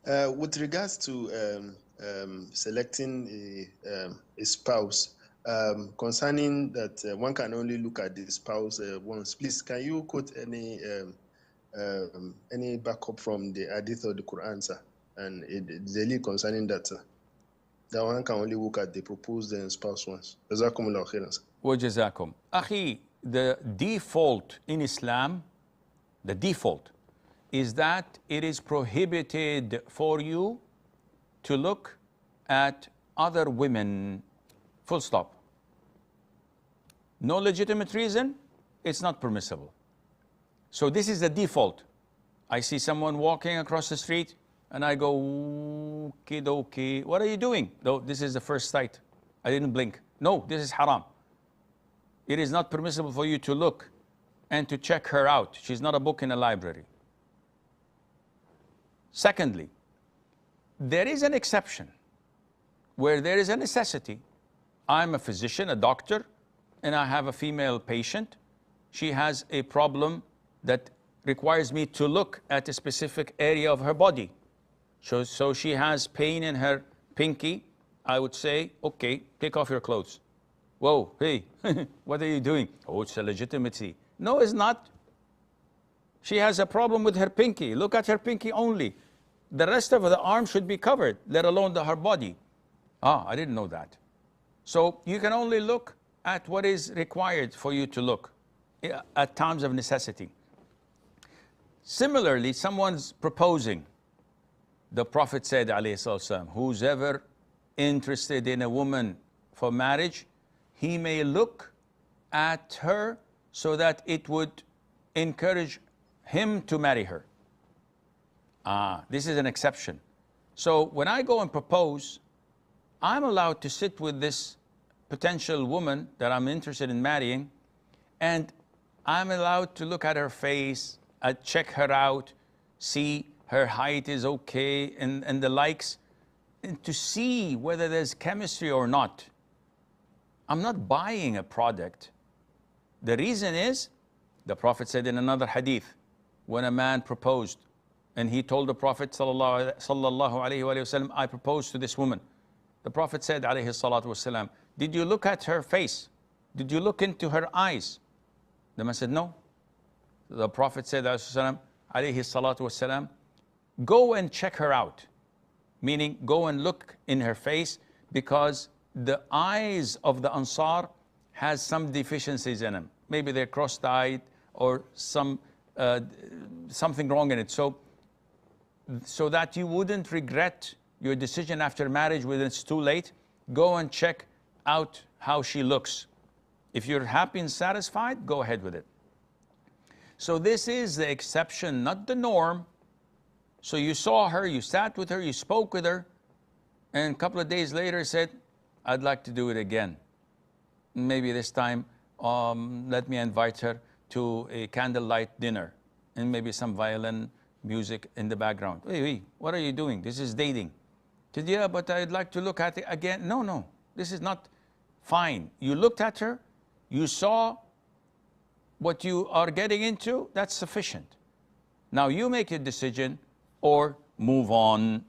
With regards to selecting a spouse, concerning that one can only look at the spouse once, please, can you quote any backup from the Hadith or the Quran, sir? And the lead concerning that, sir, that one can only look at the proposed spouse once. Jazakumullah khairan, sir. وجزاكم. Akhi, the default in Islam, the default is that it is prohibited for you to look at other women. Full stop. No legitimate reason, it's not permissible. So this is the default. I see someone walking across the street and I go, okie dokie, what are you doing? No, this is the first sight. I didn't blink. No, this is haram. It is not permissible for you to look and to check her out. She's not a book in a library. Secondly, there is an exception where there is a necessity. I'm a physician, a doctor, and I have a female patient. She has a problem that requires me to look at a specific area of her body. So she has pain in her pinky. I would say, okay, take off your clothes. Whoa, hey, what are you doing? Oh, it's a legitimacy. No, it's not. She has a problem with her pinky. Look at her pinky only. The rest of the arm should be covered, let alone her body. Ah, I didn't know that. So you can only look at what is required for you to look at times of necessity. Similarly, someone's proposing. The Prophet said, alayhi salatu, who's ever interested in a woman for marriage, he may look at her so that it would encourage him to marry her. This is an exception. So when I go and propose, I'm allowed to sit with this potential woman that I'm interested in marrying, and I'm allowed to look at her face, check her out, see her height is okay, and the likes, and to see whether there's chemistry or not. I'm not buying a product. The reason is, the Prophet said in another hadith, when a man proposed, and he told the Prophet sallallahu alaihi wasallam, I proposed to this woman. The Prophet said, alayhi salatu wasalam, did you look at her face? Did you look into her eyes? The man said, no. The Prophet said, alayhi salatu wasalam, go and check her out. Meaning, go and look in her face, because the eyes of the Ansar has some deficiencies in them. Maybe they're cross-eyed or something wrong in it. So that you wouldn't regret your decision after marriage when it's too late, go and check out how she looks. If you're happy and satisfied, go ahead with it. So this is the exception, not the norm. So you saw her, you sat with her, you spoke with her, and a couple of days later said, I'd like to do it again. Maybe this time, let me invite her to a candlelight dinner, and maybe some violin music in the background. Hey, what are you doing? This is dating. She said, yeah, but I'd like to look at it again. No, this is not fine. You looked at her, you saw what you are getting into, that's sufficient. Now you make a decision or move on.